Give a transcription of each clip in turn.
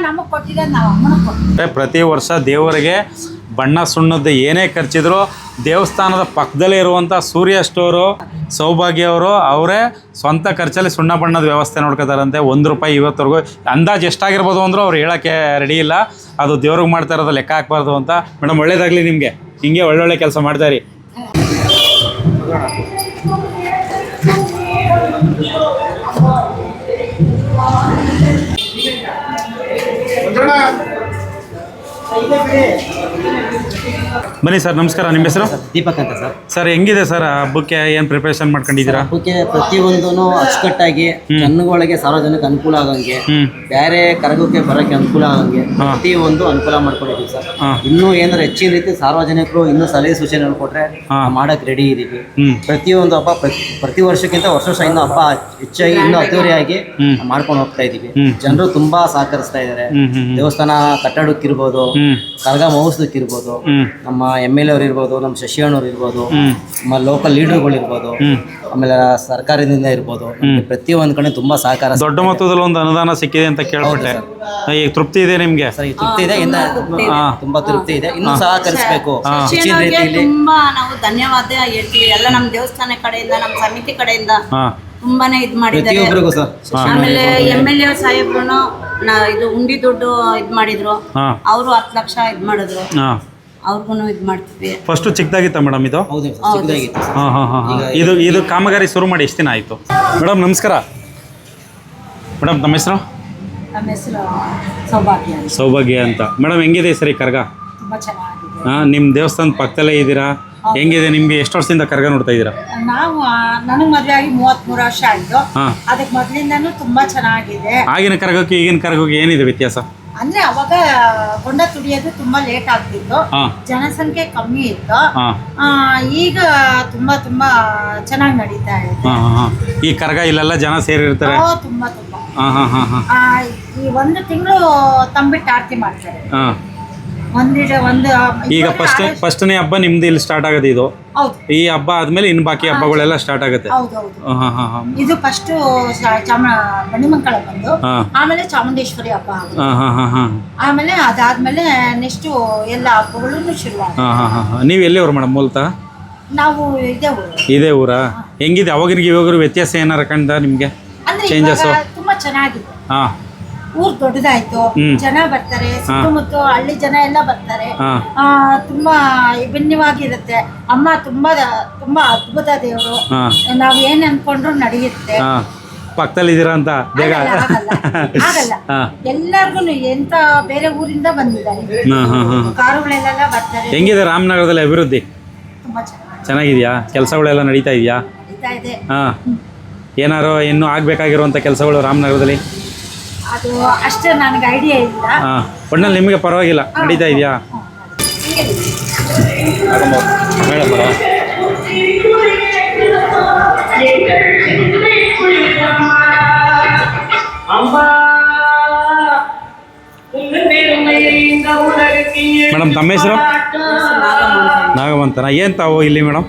ನಮಗೆ ಕೊಟ್ಟಿರೋದು ನಾವು ಅಮ್ಮನಿಗೆ ಕೊಟ್ಟಿದ್ದೀವಿ. ಪ್ರತಿ ವರ್ಷ ದೇವರಿಗೆ ಬಣ್ಣ ಸುಣ್ಣದ್ದು ಏನೇ ಖರ್ಚಿದ್ರು ದೇವಸ್ಥಾನದ ಪಕ್ಕದಲ್ಲೇ ಇರುವಂಥ ಸೂರ್ಯ ಸ್ಟೋರು ಸೌಭಾಗ್ಯ ಅವರು ಅವರೇ ಸ್ವಂತ ಖರ್ಚಲ್ಲಿ ಸುಣ್ಣ ಬಣ್ಣದ ವ್ಯವಸ್ಥೆ ನೋಡ್ಕೋತಾರಂತೆ. ₹1 ಇವತ್ತರೆಗೂ ಅಂದಾಜು ಎಷ್ಟಾಗಿರ್ಬೋದು ಅಂದರೂ ಅವ್ರು ಹೇಳೋಕ್ಕೆ ರೆಡಿ ಇಲ್ಲ. ಅದು ದೇವ್ರಿಗೆ ಮಾಡ್ತಾ ಇರೋದು ಲೆಕ್ಕ ಹಾಕ್ಬಾರ್ದು ಅಂತ. ಮೇಡಮ್ ಒಳ್ಳೇದಾಗಲಿ ನಿಮಗೆ, ಹಿಂಗೆ ಒಳ್ಳೊಳ್ಳೆ ಕೆಲಸ ಮಾಡ್ತಾಯಿರಿ. ಬನ್ನಿ ಸರ್, ನಮಸ್ಕಾರ. ನಿಮ್ಮ ಹೆಸರು? ದೀಪಕ್ ಅಂತ ಸರ್. ಸರ್ ಹೆಂಗಿದೆ ಸರ್ ಹಬ್ಬಕ್ಕೆ? ಏನು ಪ್ರಿಪರೇಷನ್ ಮಾಡ್ಕೊಂಡಿದ್ದೀರಾ? ಹಬ್ಬಕ್ಕೆ ಪ್ರತಿಯೊಂದೂ ಅಚ್ಚುಕಟ್ಟಾಗಿ ಜನಗಳಿಗೆ ಸಾರ್ವಜನಿಕ ಅನುಕೂಲ ಆಗಂಗೆ, ಬೇರೆ ಕರಗಕ್ಕೆ ಬರೋಕ್ಕೆ ಅನುಕೂಲ ಆಗಂಗೆ ಪ್ರತಿಯೊಂದು ಅನುಕೂಲ ಮಾಡ್ಕೊಂಡಿದ್ದೀವಿ ಸರ್. ಇನ್ನೂ ಏನಾದ್ರು ಹೆಚ್ಚಿನ ರೀತಿ ಸಾರ್ವಜನಿಕರು ಇನ್ನೂ ಸಲಹೆ ಸೂಚನೆ ಕೊಟ್ಟರೆ ಮಾಡಕ್ಕೆ ರೆಡಿ ಇದ್ದೀವಿ. ಪ್ರತಿಯೊಂದು ಹಬ್ಬ ಪ್ರತಿ ವರ್ಷಕ್ಕಿಂತ ವರ್ಷ ಇನ್ನೂ ಹಬ್ಬ ಹೆಚ್ಚಾಗಿ ಇನ್ನೂ ಅದ್ದೂರಿಯಾಗಿ ಮಾಡ್ಕೊಂಡು ಹೋಗ್ತಾ ಇದ್ದೀವಿ. ಜನರು ತುಂಬಾ ಸಹಕರಿಸ್ತಾ ಇದ್ದಾರೆ. ದೇವಸ್ಥಾನ ಕಟ್ಟಡಕ್ಕಿರ್ಬೋದು, ಕರಗ ಮಹೋತ್ಸವಕ್ಕಿರ್ಬೋದು, ನಮ್ಮ MLA ಅವ್ರು ಇರ್ಬೋದು, ನಮ್ಮ ಶಶಿಯಣ್ಣವ್ರು ಇರ್ಬೋದು, ನಮ್ಮ ಲೋಕಲ್ ಲೀಡರ್ಗಳು ಇರ್ಬೋದು, ಆಮೇಲೆ ಸರ್ಕಾರದಿಂದ ಇರ್ಬೋದು, ಪ್ರತಿಯೊಂದು ಕಡೆ ತುಂಬಾ ಸಹಕಾರ. ದೊಡ್ಡ ಮೊತ್ತದಲ್ಲಿ ಒಂದು ಅನುದಾನ ಸಿಕ್ಕಿದೆ ಅಂತ ಕೇಳ್ಬಿಟ್ಟೆ. ಈಗ ತೃಪ್ತಿ ಇದೆ ನಿಮ್ಗೆ? ಸರ್, ತೃಪ್ತಿ ಇದೆ, ತುಂಬಾ ತೃಪ್ತಿ ಇದೆ. ಇನ್ನೂ ಸಹಕರಿಸಬೇಕು ಹೆಚ್ಚಿನ ರೀತಿಯಲ್ಲಿ. ತುಂಬಾ ನಾವು ಧನ್ಯವಾದ ಹೇಳ್ತೀವಿ ಎಲ್ಲ ನಮ್ಮ ದೇವಸ್ಥಾನ ಕಡೆಯಿಂದ, ನಮ್ಮ ಸಮಿತಿ ಕಡೆಯಿಂದ ತುಂಬಾನೇ ಇದು ಮಾಡಿದ್ದಾರೆ. ಆಮೇಲೆ MLA ಸಾಹೇಬ್ರು ಇದು ಉಂಡಿ ದುಡ್ಡು ಇದು ಮಾಡಿದ್ರು, ಅವರು 10 ಲಕ್ಷ ಇದು ಮಾಡಿದ್ರು, ಅವ್ರಿಗೂ ಇದು ಮಾಡ್ತೀವಿ. ಫಸ್ಟ್ ಚಿಕ್ಕದಾಗಿತ್ತ ಮೇಡಮ್ ಇದು? ಇದು ಕಾಮಗಾರಿ ಶುರು ಮಾಡಿ ಎಷ್ಟು ದಿನ ಆಯಿತು? ಮೇಡಮ್ ನಮಸ್ಕಾರ. ಮೇಡಮ್ ತಮ್ಮ ಹೆಸರು? ನಮ್ಮ ಹೆಸರು ಸೌಭಾಗ್ಯ. ಸೌಭಾಗ್ಯ ಅಂತ. ಮೇಡಮ್ ಹೆಂಗಿದೆ ಸರಿ ಕರ್ಗ? ತುಂಬಾ ಚೆನ್ನಾಗಿದೆ. ನಿಮ್ಮ ದೇವಸ್ಥಾನದ ಪಕ್ಕದಲ್ಲೇ ಇದ್ದೀರಾ, ಹೆಂಗಿದೆ? ನಿಮ್ಗೆ ಎಷ್ಟು ವರ್ಷದಿಂದ ಕರ್ಗ ನೋಡ್ತಾ ಇದ್ದೀರಾ? ನಾವು ನನಗೆ ಮದುವೆ ಆಗಿ 33 ವರ್ಷ ಆಯ್ತು. ಅದಕ್ಕೆ ಮೊದಲಿಂದನೂ ತುಂಬಾ ಚೆನ್ನಾಗಿದೆ. ಆಗಿನ ಕರ್ಗಕ್ಕೆ ಈಗಿನ ಕರ್ಗಕ್ಕೆ ಏನಿದೆ ವ್ಯತ್ಯಾಸ? ಅಂದ್ರೆ ಅವಾಗ ಗೊಂಡ ತುಡಿಯೋದು ತುಂಬಾ ಲೇಟ್ ಆಗ್ತಿತ್ತು, ಜನಸಂಖ್ಯೆ ಕಮ್ಮಿ ಇತ್ತು. ಈಗ ತುಂಬಾ ತುಂಬಾ ಚೆನ್ನಾಗಿ ನಡೀತಾ ಇದೆ. ಈ ಕರ್ಗ ಇಲ್ಲೆಲ್ಲ ಜನ ಸೇರಿರ್ತಾರೆ. ತುಂಬಾ ತುಂಬಾ ಈ 1 ತಿಂಗಳು ತಂಬಿಟ್ಟು ಆರತಿ ಮಾಡ್ತಾರೆ. ಈಗ ಫಸ್ಟ್ನೇ ಹಬ್ಬ ನಿಮ್ದು ಇಲ್ಲಿ ಸ್ಟಾರ್ಟ್ ಆಗುತ್ತೆ. ಇದು ಈ ಹಬ್ಬ ಆದ್ಮೇಲೆ ಇನ್ನು ಬಾಕಿ ಹಬ್ಬಗಳೆಲ್ಲ ಸ್ಟಾರ್ಟ್ ಆಗುತ್ತೆ. ಇದು ಫಸ್ಟ್ ಬನ್ನಿಮಂಕಳ ಬಂದು, ಆಮೇಲೆ ಚಾಮುಂಡೇಶ್ವರಿ ಹಬ್ಬ, ಆಮೇಲೆ ಅದಾದ್ಮೇಲೆ ನೆಕ್ಸ್ಟ್ ಎಲ್ಲ ಹಬ್ಬಗಳು ಶುರು. ನೀವು ಎಲ್ಲಿ ಊರು ಮೇಡಮ್ ಮೂಲತಃ? ನಾವು ಇದೇ ಊರಾ? ಹೆಂಗಿದೆ ಅವಾಗಿನ ಇವಾಗ ವ್ಯತ್ಯಾಸ ಏನಾರ ಕಂಡ ನಿಮ್ಗೆ? ಚೇಂಜಸ್ ತುಂಬಾ ಚೆನ್ನಾಗಿದೆ. ಊರ್ ದೊಡ್ಡದಾಯ್ತು, ಜನ ಬರ್ತಾರೆ, ಸುತ್ತಮುತ್ತ ಹಳ್ಳಿ ಜನ ಎಲ್ಲ ಬರ್ತಾರೆ. ತುಂಬಾ ವಿಭಿನ್ನವಾಗಿರುತ್ತೆ. ಅಮ್ಮ ತುಂಬಾ ತುಂಬಾ ಅದ್ಭುತ ದೇವರು. ನಾವ್ ಏನ್ ಅನ್ಕೊಂಡ್ರು ನಡೆಯುತ್ತೆ. ಪಕ್ಕದಲ್ಲಿ ಇದೀರಾ ಅಂತ ಬೇಗ ಆಗಲ್ಲ. ಎಲ್ಲರಿಗೂ ಎಂತ ಬೇರೆ ಊರಿಂದ ಬಂದಿದ್ದಾರೆ, ಕಾರುಗಳೆಲ್ಲ ಬರ್ತಾರೆ. ಹೆಂಗಿದೆ ರಾಮನಗರದಲ್ಲಿ ಅಭಿವೃದ್ಧಿ? ತುಂಬಾ ಚೆನ್ನಾಗಿದ್ಯಾ? ಕೆಲಸಗಳೆಲ್ಲ ನಡೀತಾ ಇದೆಯಾ? ಏನಾರು ಇನ್ನೂ ಆಗ್ಬೇಕಾಗಿರುವಂತ ಕೆಲಸಗಳು ರಾಮನಗರದಲ್ಲಿ? ಅದು ಅಷ್ಟೇ ನನಗೆ ಐಡಿಯಾ ಇಲ್ಲ. ಒಟ್ನಲ್ಲಿ ನಿಮಗೆ ಪರವಾಗಿಲ್ಲ, ನಡೀತಾ ಇದೆಯಾ? ಮೇಡಮ್ ತಮ್ಮ ಹೆಸರು? ನಾಗವಂತನ. ಏನು ತಾವು ಇಲ್ಲಿ ಮೇಡಮ್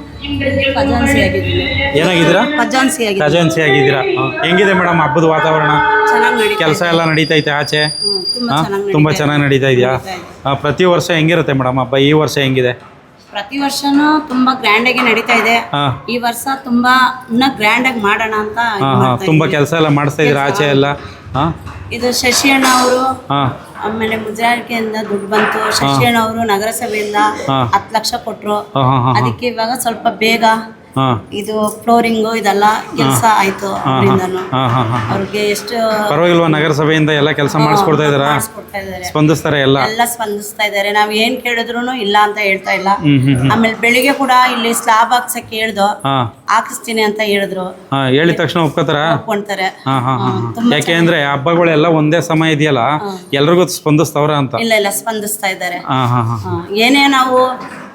ಏನಾಗಿದ್ದೀರಾ? ಖಜಾನ್ಸಿ ಆಗಿದ್ದೀರಾ. ಹೆಂಗಿದೆ ಮೇಡಮ್ ಹಬ್ಬದ ವಾತಾವರಣ? ಕೆಲಸ ಎಲ್ಲ ನಡೀತೈತೆ ಆಚೆ? ತುಂಬಾ ಚೆನ್ನಾಗಿ ನಡೀತಾ ಇದೆಯಾ? ಪ್ರತಿ ವರ್ಷ ಹೆಂಗಿರುತ್ತೆ ಮೇಡಮ್ ಹಬ್ಬ? ಈ ವರ್ಷ ಹೆಂಗಿದೆ? ಪ್ರತಿ ವರ್ಷನೂ ತುಂಬಾ ಗ್ರ್ಯಾಂಡ್ ಆಗಿ ನಡೀತಾ ಇದೆ. ಈ ವರ್ಷ ತುಂಬಾ ಇನ್ನ ಗ್ರ್ಯಾಂಡ್ ಆಗಿ ಮಾಡೋಣ ಅಂತ. ತುಂಬಾ ಕೆಲಸ ಎಲ್ಲ ಮಾಡಿಸ್ತಾ ಇದ್ದೀರಾ ಆಚೆ ಎಲ್ಲ? ಇದು ಶಶಿಯಣ್ಣ ಅವರು, ಆಮೇಲೆ ಮುಜರಾರಿಕೆಯಿಂದ ದುಡ್ಡು ಬಂತು. ಶಶಿಯಣ್ಣ ಅವರು ನಗರಸಭೆಯಿಂದ 10 ಲಕ್ಷ ಕೊಟ್ರು. ಅದಕ್ಕೆ ಇವಾಗ ಸ್ವಲ್ಪ ಬೇಗ ಇದು ಫ್ಲೋರಿಂಗ್ ಇದೆಲ್ಲ ಕೆಲಸ ಆಯ್ತು. ಅವ್ರಿಗೆ ಎಷ್ಟು ಪರವಾಗಿಲ್ವಾ? ನಗರಸಭೆಯಿಂದ ಎಲ್ಲ ಕೆಲಸ ಮಾಡಿಸ್ಕೊಡ್ತಾ ಇದಾರಾ? ಸ್ಪಂದಿಸ್ತಾರೆ? ಎಲ್ಲ ಸ್ಪಂದಿಸ್ತಾ ಇದಾರೆ. ನಾವ್ ಏನ್ ಕೇಳಿದ್ರು ಇಲ್ಲ ಅಂತ ಹೇಳ್ತಾ ಇಲ್ಲ. ಆಮೇಲೆ ಬೆಳಿಗ್ಗೆ ಕೂಡ ಇಲ್ಲಿ ಸ್ಲಾಬ್ ಹಾಕ್ಸಕ್ಕೆ ಹೇಳ್ದು, ಹಾಕಿಸ್ತೀನಿ ಅಂತ ಹೇಳಿದ್ರು. ಹೇಳಿದ ತಕ್ಷಣ ಒಪ್ಕೊಂತಾರೆ. ಯಾಕೆ ಅಂದ್ರೆ ಹಬ್ಬಗಳೆಲ್ಲ ಒಂದೇ ಸಮಯ ಇದೆಯಲ್ಲ, ಎಲ್ರಿಗೂ ಸ್ಪಂದಿಸ್ತವ್ರ ಅಂತ? ಇಲ್ಲ ಸ್ಪಂದಿಸ್ತಾ ಇದ್ದಾರೆ. ಏನೇ ನಾವು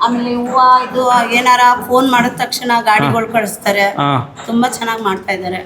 ಆಮೇಲೆ ಹೂವ ಇದು ಏನಾರ ಫೋನ್ ಮಾಡಿದ ತಕ್ಷಣ ಗಾಡಿಗಳು ಕಳಿಸ್ತಾರೆ. ತುಂಬಾ ಚೆನ್ನಾಗಿ ಮಾಡ್ತಾ ಇದ್ದಾರೆ.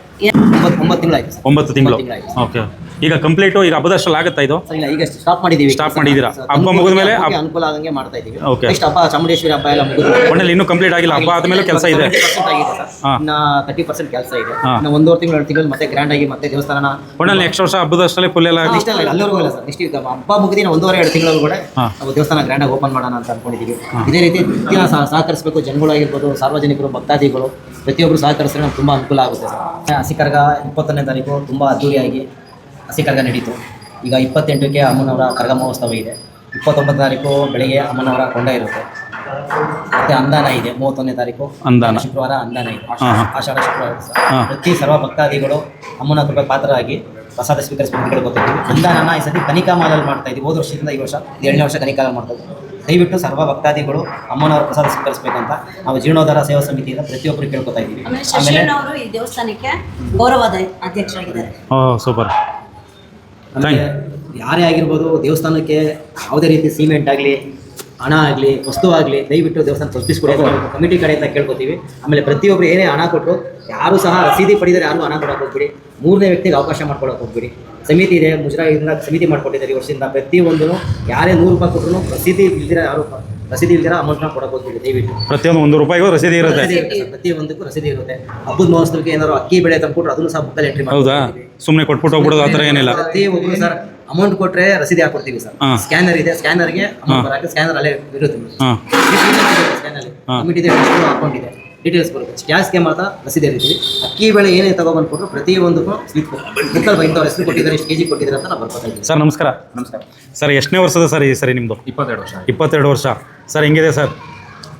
9 ತಿಂಗಳು. ಓಕೆ. ಈಗ ಕಂಪ್ಲೀಟು ಈಗ ಹಬ್ಬದಷ್ಟಲ್ಲಿ ಆಗುತ್ತಾ ಇದು? ಸರ್ ಇಲ್ಲ, ಈಗ ಸ್ಟಾಪ್ ಮಾಡಿದ್ದೀವಿ. ಸ್ಟಾಪ್ ಮಾಡಿದ್ದೀರಾ? ಹಬ್ಬ ಮುಗಿದ ಮೇಲೆ ಅನುಕೂಲ ಆಗಂಗೆ ಮಾಡ್ತಾ ಇದ್ದೀವಿ. ಓಕೆ. ನೆಕ್ಸ್ಟ್ ಹಬ್ಬ ಚಾಮುಂಡೇಶ್ವರಿ ಹಬ್ಬ ಎಲ್ಲ ಮುಗಿದು ಒಣ್ಣಲ್ಲಿ ಇನ್ನೂ ಕಂಪ್ಲೀಟ್ ಆಗಿಲ್ಲ, ಹಬ್ಬ ಆದಮೇಲೆ ಕೆಲಸ ಇದೆ. 70% ಆಗಿದೆ ಸರ್. ಇನ್ನು 30% ಕೆಲಸ ಇದೆ. ಇನ್ನು 1.5 ತಿಂಗಳು 2 ತಿಂಗಳು ಮತ್ತೆ ಗ್ರ್ಯಾಂಡ್ ಆಗಿ ಮತ್ತೆ ದೇವಸ್ಥಾನ ಒಣ್ಣಲ್ಲಿ ನೆಕ್ಸ್ಟ್ ವರ್ಷ ಹಬ್ಬದಷ್ಟಲ್ಲೇ ಫುಲ್ ಎಲ್ಲ ಇಷ್ಟ ಇಲ್ಲ, ಅಲ್ಲಿವರೆಗೂ ಇಲ್ಲ ಸರ್. ನೆಕ್ಸ್ಟ್ ಈಗ ಹಬ್ಬ ಮುಗಿದಿನ 1.5-2 ತಿಂಗಳು ಕೂಡ ನಾವು ದೇವಸ್ಥಾನ ಗ್ರ್ಯಾಂಡ್ ಆಗಿ ಓಪನ್ ಮಾಡೋಣ ಅಂತ ಅನ್ಕೊಂಡಿದ್ದೀವಿ. ಇದೇ ರೀತಿ ದಿನ ಸಹಕರಿಸಬೇಕು, ಜನಗಳಾಗಿರ್ಬೋದು, ಸಾರ್ವಜನಿಕರು, ಭಕ್ತಾದಿಗಳು ಪ್ರತಿಯೊಬ್ಬರು ಸಹಕರಿಸಿದ್ರೆ ನಮ್ಗೆ ತುಂಬ ಅನುಕೂಲ ಆಗುತ್ತೆ ಸರ್. ಹಸಿಕರ್ಗ 21ನೇ ತಾರೀಕು ತುಂಬ ಅದ್ದೂರಿಯಾಗಿ ಹಸಿಕರ್ಗ ನಡೀತು. ಈಗ 28ಕ್ಕೆ ಅಮ್ಮನವರ ಕರ್ಗ ಮಹೋತ್ಸವ ಇದೆ. 29ನೇ ತಾರೀಕು ಬೆಳಿಗ್ಗೆ ಅಮ್ಮನವರ ಕೊಂಡ ಇರುತ್ತೆ. ಮತ್ತೆ ಅಂದಾನ ಇದೆ 31ನೇ ತಾರೀಕು ಅಂದಾನ, ಶುಕ್ರವಾರ ಅಂದಾನ ಇದೆ. ಆಷಾಢ ಶುಕ್ರವಾರ ಪ್ರತಿ ಸರ್ವ ಭಕ್ತಾದಿಗಳು ಅಮ್ಮನ ಕೃಪೆ ಪಾತ್ರರಾಗಿ ಪ್ರಸಾದ ಸ್ವೀಕರಿಸಬೇಕು ಕೇಳ್ಕೊತಿದ್ದೀವಿ. ಅಂದಾನ ಈ ಸತಿ ಕನಿಕಾ ಮಾಲಲ್ಲಿ ಮಾಡ್ತಾ ಇದ್ದೀವಿ. ಹೋದ ವರ್ಷದಿಂದ ಈ ವರ್ಷ 7ನೇ ವರ್ಷ ಕನಿಕಾ ಮಾಡ್ತಾ ಇದ್ದೀವಿ. ದಯವಿಟ್ಟು ಸರ್ವ ಭಕ್ತಾದಿಗಳು ಅಮ್ಮನವರ ಪ್ರಸಾದ ಸ್ವೀಕರಿಸಬೇಕಂತ ನಾವು ಜೀರ್ಣೋದ್ಧಾರ ಸೇವಾ ಸಮಿತಿಯಿಂದ ಪ್ರತಿಯೊಬ್ಬರು ಕೇಳ್ಕೊತಾ ಇದ್ದೀವಿ. ಆಮೇಲೆ ಶಶಿಯಣ್ಣವರು ಈ ದೇವಸ್ಥಾನಕ್ಕೆ ಗೌರವದ ಅಧ್ಯಕ್ಷರಾಗಿದ್ದಾರೆ. ಸೂಪರ್. ಆಮೇಲೆ ಯಾರೇ ಆಗಿರ್ಬೋದು, ದೇವಸ್ಥಾನಕ್ಕೆ ಯಾವುದೇ ರೀತಿ ಸಿಮೆಂಟ್ ಆಗಲಿ, ಹಣ ಆಗಲಿ, ವಸ್ತು ಆಗಲಿ ದಯವಿಟ್ಟು ದೇವಸ್ಥಾನ ತಲುಪಿಸ್ಕೊಡಿ ಕಮಿಟಿ ಕಡೆಯಿಂದ ಕೇಳ್ಕೊತೀವಿ. ಆಮೇಲೆ ಪ್ರತಿಯೊಬ್ಬರು ಏನೇ ಹಣ ಕೊಟ್ಟರು ಯಾರು ಸಹ ರಸೀದಿ ಪಡೆದರೆ ಯಾರು ಹಣ ಕೊಡೋಕೆ ಹೋಗ್ಬಿಡಿ. 3ನೇ ವ್ಯಕ್ತಿಗೆ ಅವಕಾಶ ಮಾಡ್ಕೊಳಕ್ಕೆ ಹೋಗ್ಬಿಡಿ. ಸಮಿತಿ ಇದೆ, ಮುಜರಾಯಿಂದ ಸಮಿತಿ ಮಾಡ್ಕೊಟ್ಟಿದ್ದಾರೆ ಈ ವರ್ಷದಿಂದ. ಪ್ರತಿಯೊಂದು ಯಾರೇ 100 ರೂಪಾಯಿ ಕೊಟ್ಟರು ರಸೀದಿ ಇಲ್ದಿರ ಅಮೌಂಟ್ನ ಕೊಡಕ್ಕೆ ಹೋಗ್ಬಿಡಿ. ದಯವಿಟ್ಟು ಪ್ರತಿಯೊಂದು 1 ರೂಪಾಯಿಗೂ ರಸೀದಿ ಇರುತ್ತೆ. ಪ್ರತಿಯೊಂದಕ್ಕೂ ರಸೀದಿ ಇರುತ್ತೆ. ಹಬ್ಬದ ಮಹೋತ್ಸವಕ್ಕೆ ಏನಾದ್ರು ಅಕ್ಕಿ ಬೆಳೆ ತಂದ್ಕೊಟ್ರು ಅದನ್ನು ಸಹ ಬುಕ್ಕಲ್ಲಿ ಎಂಟ್ರಿ ಹೌದಾ? ಸುಮ್ಮನೆ ಕೊಟ್ಬಿಟ್ಟು ಹೋಗ್ಬಿಡೋದು ಆ ಥರ ಏನಿಲ್ಲ. ಪ್ರತಿಯೊಬ್ಬರು ಸರ್ ಅಮೌಂಟ್ ಕೊಟ್ಟರೆ ರಸೀದಿ ಹಾಕೊಡ್ತೀವಿ ಸರ್. ಸ್ಕ್ಯಾನರ್ ಇದೆ, ಸ್ಕ್ಯಾನರ್ಗೆ ಅಮೌಂಟ್ ಬರೋಕ್ಕೆ ಸ್ಕ್ಯಾನರ್ ಅಲ್ಲೇ ಇರುತ್ತೆ. ಸ್ಕ್ಯಾನಲ್ಲಿ ಕಮಿಟಿ ಇದೆ, ಅಕೌಂಟ್ ಇದೆ, ಡೀಟೇಲ್ಸ್ ಬರುತ್ತೆ. ಕ್ಯಾಶ್ಗೆ ಮಾತ್ರ ರಸೀದಿ ಇರ್ತೀವಿ. ಅಕ್ಕಿ ಬೆಳೆ ಏನೇ ತಗೊಬಂದ್ಕೊಟ್ರು ಪ್ರತಿಯೊಂದಕ್ಕೂ ಸ್ಲಿಪ್ ಬುಕ್ಕಲ್ಲಿ ಇಂಥವ್ರ ಹೆಸರು ಕೊಟ್ಟಿದ್ದಾರೆ, ಎಷ್ಟು ಕೆಜಿ ಕೊಟ್ಟಿದ್ದಾರೆ ಅಂತ ನಾವು ಬರ್ಕೊತಾ ಇದ್ದೀವಿ. ಸರ್ ನಮಸ್ಕಾರ. ನಮಸ್ಕಾರ ಸರ್ ಎಷ್ಟನೇ ವರ್ಷದ ಸರ್ ಈ ಸರಿ ನಿಮ್ಮದು? 22 ವರ್ಷ. 22 ವರ್ಷ. ಸರ್ ಹೆಂಗಿದೆ ಸರ್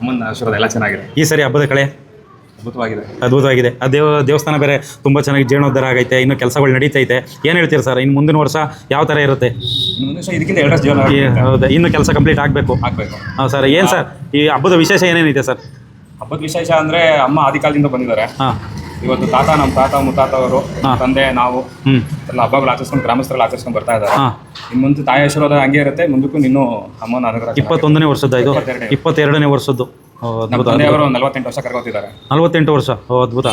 ಅಮ್ಮನ ಆಶೀರ್ವಾದ ಎಲ್ಲ ಚೆನ್ನಾಗಿದೆ. ಈ ಸರಿ ಹಬ್ಬದ ಕಳೆ? ಅದ್ಭುತವಾಗಿದೆ. ಅದ್ಭುತವಾಗಿದೆ. ಆ ದೇವಸ್ಥಾನ ಬೇರೆ ತುಂಬ ಚೆನ್ನಾಗಿ ಜೀರ್ಣೋದ್ಧಾರ ಆಗೈತೆ, ಇನ್ನು ಕೆಲಸಗಳು ನಡೀತೈತೆ. ಏನು ಹೇಳ್ತೀರಿ ಸರ್, ಇನ್ನು ಮುಂದಿನ ವರ್ಷ ಯಾವ ಥರ ಇರುತ್ತೆ? ಇನ್ನು ವರ್ಷ ಇದಕ್ಕಿಂತ 2 ವರ್ಷ ಜೀವನ ಹೌದಾ, ಇನ್ನು ಕೆಲಸ ಕಂಪ್ಲೀಟ್ ಆಗಬೇಕು. ಹಾಂ ಸರ್. ಏನು ಸರ್ ಈ ಹಬ್ಬದ ವಿಶೇಷ ಏನೇನಿದೆ ಸರ್? ಹಬ್ಬದ ವಿಶೇಷ ಅಂದರೆ ಅಮ್ಮ ಆದಿಕಾಲದಿಂದ ಬಂದಿದ್ದಾರೆ. ಹಾಂ. ಇವತ್ತು ನಮ್ಮ ತಾತ ಮುತ್ತಾತವರು, ತಂದೆ, ನಾವು ಎಲ್ಲ ಹಬ್ಬಗಳು ಆಚರಿಸ್ಕೊಂಡು ಗ್ರಾಮಸ್ಥರೆಲ್ಲ ಆಚರಿಸ್ಕೊಂಡು ಬರ್ತಾ ಇದ್ದಾರೆ. ಇನ್ನು ಮುಂದೆ ತಾಯಿ ಆಶೀರ್ವಾದ ಹಂಗೆ ಇರುತ್ತೆ. ಮುಂದಕ್ಕೂ ಇನ್ನೂ ಅಮ್ಮನ ಅನುಗ್ರಹ. 21ನೇ ವರ್ಷದ್ದು ಇದು? 22ನೇ ವರ್ಷದ್ದು. ನಮ್ಮ ತಂದೆಯವರು 48 ವರ್ಷ ಕರ್ಕೋತಿದ್ದಾರೆ. 48 ವರ್ಷ. ಅದ್ಭುತ.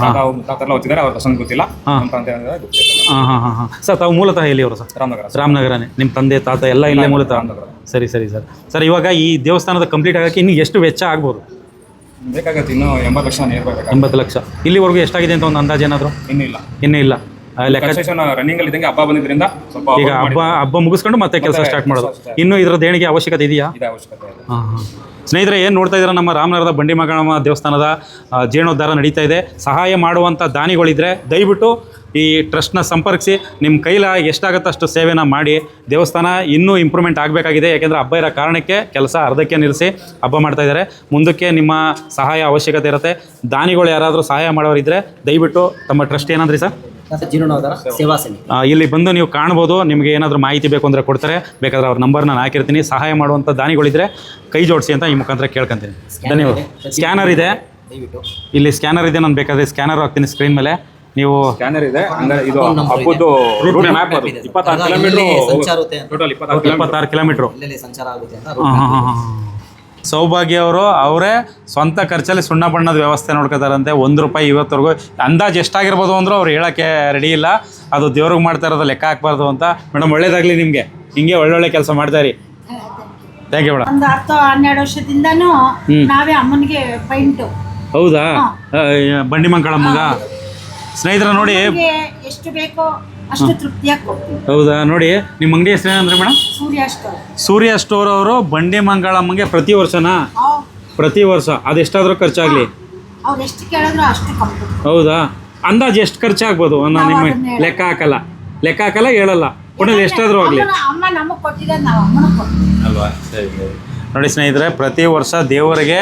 ತಾತ ಮುತ್ತಾತೆಲ್ಲ ಓದ್ತಿದ್ದಾರೆ. ಅವ್ರ ದರ್ಶನ ಗೊತ್ತಿಲ್ಲ. ನಮ್ಮ ತಂದೆ ಗೊತ್ತಿಲ್ಲ. ಸರ್ ತಾವು ಮೂಲತಃ ಎಲ್ಲಿಯವರು ಸರ್? ರಾಮನಗರನೇ. ನಿಮ್ಮ ತಂದೆ ತಾತ ಎಲ್ಲ ಇಲ್ಲೇ ಮೂಲತಃ? ಸರಿ ಸರಿ ಸರ್. ಸರ್ ಇವಾಗ ಈ ದೇವಸ್ಥಾನದ ಕಂಪ್ಲೀಟ್ ಆಗೋಕ್ಕೆ ಇನ್ನು ಎಷ್ಟು ವೆಚ್ಚ ಆಗ್ಬೋದು? ಬೇಕಾಗತ್ತೆ ಇನ್ನೂ 80 ಲಕ್ಷ ನೇರಬೇಕು. 80 ಲಕ್ಷ. ಇಲ್ಲಿವರೆಗೂ ಎಷ್ಟಾಗಿದೆ ಅಂತ ಒಂದು ಅಂದಾಜು ಏನಾದರೂ? ಇನ್ನೂ ಇಲ್ಲ. ರನ್ನಿಂಗ್ ಅಲ್ಲಿ ಇದ್ದಂಗೆ ಹಬ್ಬ ಬಂದಿದ್ರಿಂದ ಸ್ವಲ್ಪ ಈಗ ಹಬ್ಬ ಮುಗಿಸ್ಕೊಂಡು ಮತ್ತೆ ಕೆಲಸ ಸ್ಟಾರ್ಟ್ ಮಾಡೋದು. ಇನ್ನು ಇದರ ದೇಣಿಗೆ ಅವಶ್ಯಕತೆ ಇದೆಯಾ? ಸ್ನೇಹಿತರೆ, ಏನು ನೋಡ್ತಾ ಇದ್ದಾರೆ, ನಮ್ಮ ರಾಮನಗರದ ಬಂಡಿ ಮಂಗಳಮ್ಮ ದೇವಸ್ಥಾನದ ಜೀರ್ಣೋದ್ಧಾರ ನಡೀತಾ ಇದೆ. ಸಹಾಯ ಮಾಡುವಂಥ ದಾನಿಗಳಿದ್ರೆ ದಯವಿಟ್ಟು ಈ ಟ್ರಸ್ಟ್ನ ಸಂಪರ್ಕಿಸಿ. ನಿಮ್ಮ ಕೈಲ ಎಷ್ಟಾಗುತ್ತೆ ಅಷ್ಟು ಸೇವೆನ ಮಾಡಿ. ದೇವಸ್ಥಾನ ಇನ್ನೂ ಇಂಪ್ರೂವ್ಮೆಂಟ್ ಆಗಬೇಕಾಗಿದೆ. ಯಾಕೆಂದರೆ ಹಬ್ಬ ಇರೋ ಕಾರಣಕ್ಕೆ ಕೆಲಸ ಅರ್ಧಕ್ಕೆ ನಿಲ್ಲಿಸಿ ಹಬ್ಬ ಮಾಡ್ತಾಯಿದ್ದಾರೆ. ಮುಂದಕ್ಕೆ ನಿಮ್ಮ ಸಹಾಯ ಅವಶ್ಯಕತೆ ಇರುತ್ತೆ. ದಾನಿಗಳು ಯಾರಾದರೂ ಸಹಾಯ ಮಾಡೋರಿದ್ದರೆ ದಯವಿಟ್ಟು ತಮ್ಮ ಟ್ರಸ್ಟ್ ಏನಂದ್ರಿ ಸರ್? ಜೀರ್ಣೋದ್ಧಾರ ಸೇವಾ ಸಮಿತಿ. ಇಲ್ಲಿ ಬಂದು ನೀವು ಕಾಣ್ಬೋದು. ನಿಮಗೆ ಏನಾದರೂ ಮಾಹಿತಿ ಬೇಕು ಅಂದರೆ ಕೊಡ್ತಾರೆ. ಬೇಕಾದ್ರೆ ಅವ್ರ ನಂಬರ್ ನಾನು ಹಾಕಿರ್ತೀನಿ. ಸಹಾಯ ಮಾಡುವಂಥ ದಾನಿಗಳಿದ್ರೆ ಕೈ ಜೋಡಿಸಿ ಅಂತ ಈ ಮುಖಾಂತರ ಕೇಳ್ಕೊತೀನಿ. ಧನ್ಯವಾದ. ಸ್ಕ್ಯಾನರ್ ಇದೆ, ಇಲ್ಲಿ ಸ್ಕ್ಯಾನರ್ ಇದೆ. ನಾನು ಬೇಕಾದರೆ ಸ್ಕ್ಯಾನರ್ ಹಾಕ್ತೀನಿ ಸ್ಕ್ರೀನ್ ಮೇಲೆ. ನೀವು ಸ್ಕ್ಯಾನರ್ ಇದೆ. ಇದು ಹಬ್ಬದ್ದು ರೂಟ್ ಮ್ಯಾಪ್. 26 ಕಿಲೋಮೀಟರ್. 26 ಕಿಲೋಮೀಟ್ರು ಸಂಚಾರ ಆಗುತ್ತೆ ಅಂತ. ಸೌಭಾಗ್ಯ ಅವರು ಅವರೇ ಸ್ವಂತ ಖರ್ಚಲ್ಲಿ ಸುಣ್ಣ ಬಣ್ಣದ ವ್ಯವಸ್ಥೆ ನೋಡ್ಕೋತಾರಂತೆ. 1 ರೂಪಾಯಿ ಇವತ್ತರೆಗೂ ಅಂದಾಜು ಎಷ್ಟಾಗಿರ್ಬೋದು ಅಂದರೂ ಅವ್ರು ಹೇಳೋಕ್ಕೆ ರೆಡಿ ಇಲ್ಲ. ಅದು ದೇವ್ರಿಗೆ ಮಾಡ್ತಾ ಇರೋದು ಲೆಕ್ಕ ಹಾಕ್ಬಾರ್ದು ಅಂತ. ಮೇಡಮ್ ಒಳ್ಳೇದಾಗಲಿ ನಿಮಗೆ. ಹಿಂಗೆ ಒಳ್ಳೊಳ್ಳೆ ಕೆಲಸ ಮಾಡ್ತಾಯಿರಿ. Thank you madam. ಒಂದು 10-12 ವರ್ಷದಿಂದನೂ ನಾವೇ ಅಮ್ಮನಿಗೆ ಪೈಂಟು. ಹೌದಾ? ಬಂಡಿ ಮಂಗಳಮ್ಮಗ ಸ್ನೇಹಿತರ ನೋಡಿ, ಎಷ್ಟು ಬೇಕೋ ಅಷ್ಟು ತೃಪ್ತಿಯಾಗಿ ಕೊಡ್ತೀವಿ. ಹೌದಾ? ನೋಡಿ, ನಿಮ್ಮ ಅಂಗಡಿ ಹೆಸರು ಏನಂದ್ರೆ ಮೇಡಮ್? ಸೂರ್ಯ ಸ್ಟೋರ್ ಅವರು ಬಂಡಿ ಮಂಗಳಮ್ಮಂಗೆ ಪ್ರತಿ ವರ್ಷನಾ? ಪ್ರತಿ ವರ್ಷ ಅದೆಷ್ಟಾದರೂ ಖರ್ಚಾಗಲಿ ಅವ್ರು ಎಷ್ಟು ಕೇಳಿದ್ರು ಅಷ್ಟು ಕಂಪ್ಲೀಟ್. ಹೌದಾ? ಅಂದಾಜು ಎಷ್ಟು ಖರ್ಚಾಗ್ಬೋದು? ನಾನು ನಿಮ್ಮ ಲೆಕ್ಕ ಹಾಕಲ್ಲ ಹೇಳಲ್ಲ. ಒಟ್ಟಲ್ಲಿ ಎಷ್ಟಾದರೂ ಆಗಲಿ. ಅಮ್ಮ ನಮಗೆ ಕೊಟ್ಟಿದ್ರೆ ನಾವು ಅಮ್ಮನಿಗೆ ಕೊಡ್ತೀವಿ ಅಲ್ವಾ? ಸರಿ. ನೋಡಿ ಸ್ನೇಹಿತರೆ, ಪ್ರತಿ ವರ್ಷ ದೇವರಿಗೆ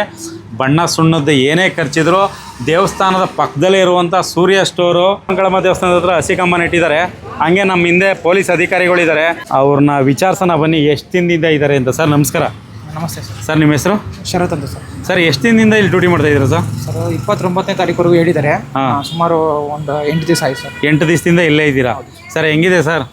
ಬಣ್ಣ ಸುಣ್ಣದ್ದು ಏನೇ ಖರ್ಚಿದ್ರು ದೇವಸ್ಥಾನದ ಪಕ್ಕದಲ್ಲೇ ಇರುವಂಥ ಸೂರ್ಯ ಸ್ಟೋರು ಮಂಗಳಮ್ಮ ದೇವಸ್ಥಾನದ ಹತ್ರ ಹಸಿ ಕಂಬನ ಇಟ್ಟಿದ್ದಾರೆ. ಹಂಗೆ ನಮ್ಮ ಹಿಂದೆ ಪೊಲೀಸ್ ಅಧಿಕಾರಿಗಳಿದ್ದಾರೆ. ಅವ್ರನ್ನ ವಿಚಾರಿಸೋಣ ಬನ್ನಿ ಎಷ್ಟು ದಿನದಿಂದ ಇದ್ದಾರೆ ಅಂತ. ಸರ್ ನಮಸ್ಕಾರ. ನಮಸ್ತೆ ಸರ್. ಸರ್ ನಿಮ್ಮ ಹೆಸರು? ಶರತ್ ಅಂತ ಸರ್. ಸರ್ ಎಷ್ಟು ದಿನದಿಂದ ಇಲ್ಲಿ ಡ್ಯೂಟಿ ಮಾಡ್ತಾ ಇದ್ದೀರಾ ಸರ್? ಸರ್ 29ನೇ ತಾರೀಕುವರೆಗೂ ಹೇಳಿದ್ದಾರೆ. ಸುಮಾರು ಒಂದು 8 ದಿವಸ ಆಯ್ತು ಸರ್. 8 ದಿವಸದಿಂದ ಇಲ್ಲೇ ಇದ್ದೀರಾ? ಸರ್ ಹೆಂಗಿದೆ ಸರ್?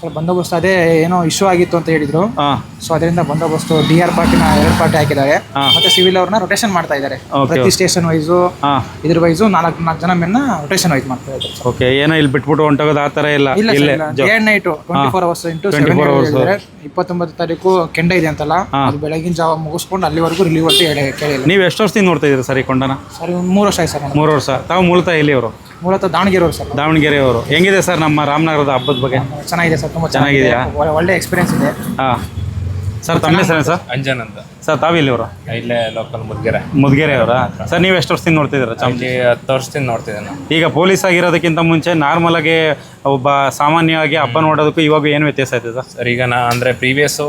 ಸ್ವಲ್ಪ ಬಂದೋಬಸ್ತ್ ಅದೇ ಏನೋ ಇಶ್ಯೂ ಆಗಿತ್ತು ಅಂತ ಹೇಳಿದ್ರು. ಹಾಂ ಸೊ ಅದರಿಂದ ಬಂದೋಬಸ್ತು DR ಪಾರ್ಟಿನ 2 ಪಾರ್ಟಿ ಹಾಕಿದ್ದಾರೆ. ಮತ್ತೆ ಸಿವಿಲ್ ಅವ್ರನ್ನ ರೊಟೇಷನ್ ಮಾಡ್ತಾ ಇದ್ದಾರೆ. ಪ್ರತಿ ಸ್ಟೇಷನ್ ವೈಸು ಹಾಂ ಇದ್ರ ವೈಸು 4 ಜನ ಮೆನ್ನ ರೊಟೇಷನ್ ವೈಸ್ ಮಾಡ್ತಾ ಇದ್ದಾರೆ. ಓಕೆ, ಏನೋ ಇಲ್ಲಿ ಬಿಟ್ಬಿಟ್ಟು ಹೊಂಟೋಗೋದು ಆ ಥರ ಇಲ್ಲ. ಇಲ್ಲ ಇಲ್ಲೇ day and night 24 hours into 29 ತಾರೀಕು ಕೆಂಡ ಇದೆ ಅಂತಲ್ಲ, ಅದು ಬೆಳಗಿನ ಜಾವ ಮುಗಿಸ್ಕೊಂಡು ಅಲ್ಲಿವರೆಗೂ ರಿಲೀವ್ ಅಂತ ಕೇಳಿಲ್ಲ. ನೀವು ಎಷ್ಟು ವರ್ಷದಿಂದ ನೋಡ್ತಾ ಇದ್ದೀರಿ ಸರ್ ಈ ಕೊಂಡನ? ಸರ್ 3 ವರ್ಷ ಆಯ್ತು ಸರ್. 3 ವರ್ಷ. ತಾವು ಮೂಲತಃ ಎಲ್ಲಿ ಅವರು? ಮೂಲತಃ ದಾವಣಗೆರೆ ಅವರು ಸರ್. ದಾವಣಗೆರೆಯವರು. ಹೆಂಗಿದೆ ಸರ್ ನಮ್ಮ ರಾಮನಗರದ ಹಬ್ಬದ ಬಗ್ಗೆ? ಚೆನ್ನಾಗಿದೆ ಸರ್, ತುಂಬ ಚೆನ್ನಾಗಿದೆಯಾ? ಒಳ್ಳೆ ಎಕ್ಸ್ಪೀರಿಯನ್ಸ್ ಇದೆ. ಹಾಂ ಸರ್, ತಮ್ಮ ಹೆಸರೇನು ಸರ್? ಅಂಜನ್ ಅಂತ. ಸರ್ ತಾವಿಲ್ಲಿ ಅವರು? ಇಲ್ಲೇ ಲೋಕಲ್ ಮುದ್ಗೆರೆ. ಮುದ್ಗೆರೆಯವರಾ? ಸರ್ ನೀವು ಎಷ್ಟು ವರ್ಷದಿಂದ ನೋಡ್ತಿದ್ದೀರಾ ಚಾಮುಂಡಿ? 10 ವರ್ಷದಿಂದ ನೋಡ್ತಿದ್ದೇನೆ. ಈಗ ಪೊಲೀಸ್ ಆಗಿರೋದಕ್ಕಿಂತ ಮುಂಚೆ ನಾರ್ಮಲ್ ಆಗಿ ಒಬ್ಬ ಸಾಮಾನ್ಯವಾಗಿ ಹಬ್ಬ ನೋಡೋದಕ್ಕೂ ಇವಾಗ ಏನು ವ್ಯತ್ಯಾಸ ಆಯ್ತು ಸರ್? ಸರ್ ಈಗ ಅಂದರೆ ಪ್ರೀವಿಯಸ್ಸು